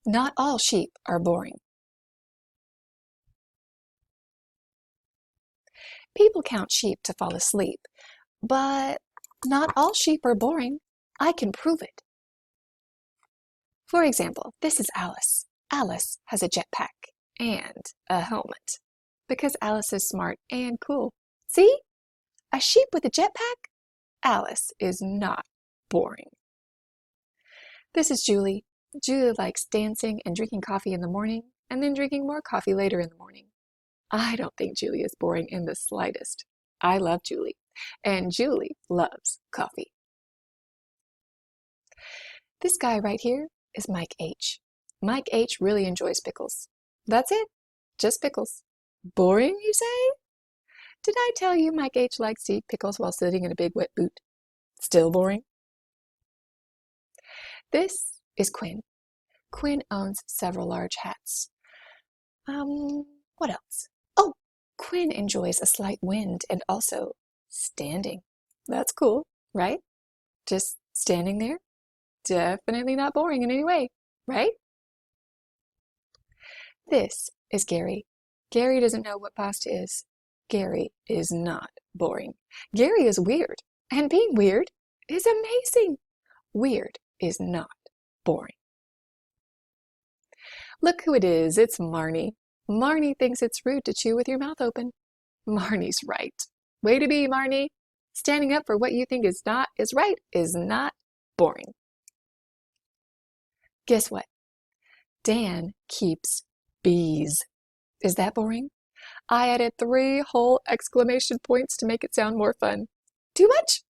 Not all sheep are boring. People count sheep to fall asleep, but not all sheep are boring. I can prove it. For example, this is Alice. Alice has a jetpack and a helmet because Alice is smart and cool. See? A sheep with a jetpack? Alice is not boring. This is Julie. Julie likes dancing and drinking coffee in the morning and then drinking more coffee later in the morning. I don't think Julie is boring in the slightest. I love Julie, and Julie loves coffee. This guy right here is Mike H. Mike H really enjoys pickles. That's it, just pickles. Boring, you say? Did I tell you Mike H likes to eat pickles while sitting in a big wet boot? Still boring? This is Quinn. Quinn owns several large hats. What else? Oh, Quinn enjoys a slight wind and also standing. That's cool, right? Just standing there? Definitely not boring in any way, right? This is Gary. Gary doesn't know what pasta is. Gary is not boring. Gary is weird, and being weird is amazing. Weird is not boring. Look who it is. It's Marnie. Marnie thinks it's rude to chew with your mouth open. Marnie's right. Way to be, Marnie. Standing up for what you think is right is not boring. Guess what? Dan keeps bees. Is that boring? I added 3 whole exclamation points to make it sound more fun. Too much?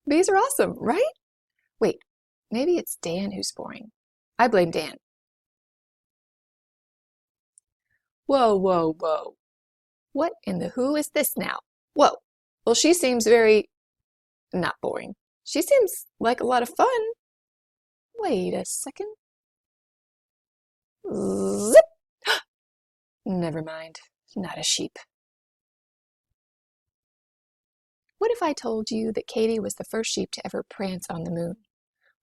Bees are awesome, right? Wait, maybe it's Dan who's boring. I blame Dan. Whoa, whoa, whoa. What in the who is this now? Whoa. Well, she seems very not boring. She seems like a lot of fun. Wait a second. Zip! Never mind. Not a sheep. What if I told you that Katie was the first sheep to ever prance on the moon?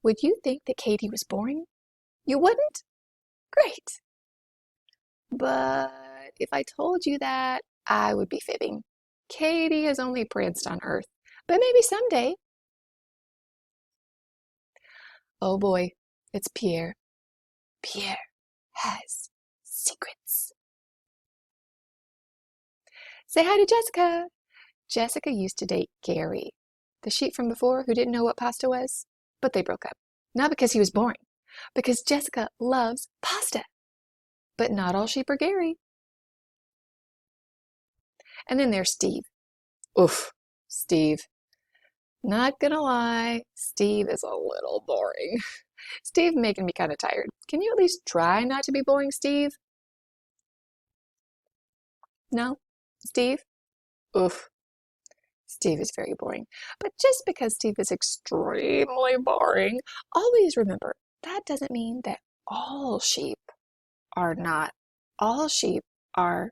Would you think that Katie was boring? You wouldn't? Great. But if I told you that, I would be fibbing. Katie has only pranced on Earth, but maybe someday. Oh boy, it's Pierre. Pierre has secrets. Say hi to Jessica. Jessica used to date Gary, the sheep from before who didn't know what pasta was, but they broke up. Not because he was boring, because Jessica loves pasta. But not all sheep are Gary. And then there's Steve. Oof, Steve. Not gonna lie, Steve is a little boring. Steve making me kind of tired. Can you at least try not to be boring, Steve? No? Steve? Oof. Steve is very boring. But just because Steve is extremely boring, always remember, that doesn't mean that all sheep are not. All sheep are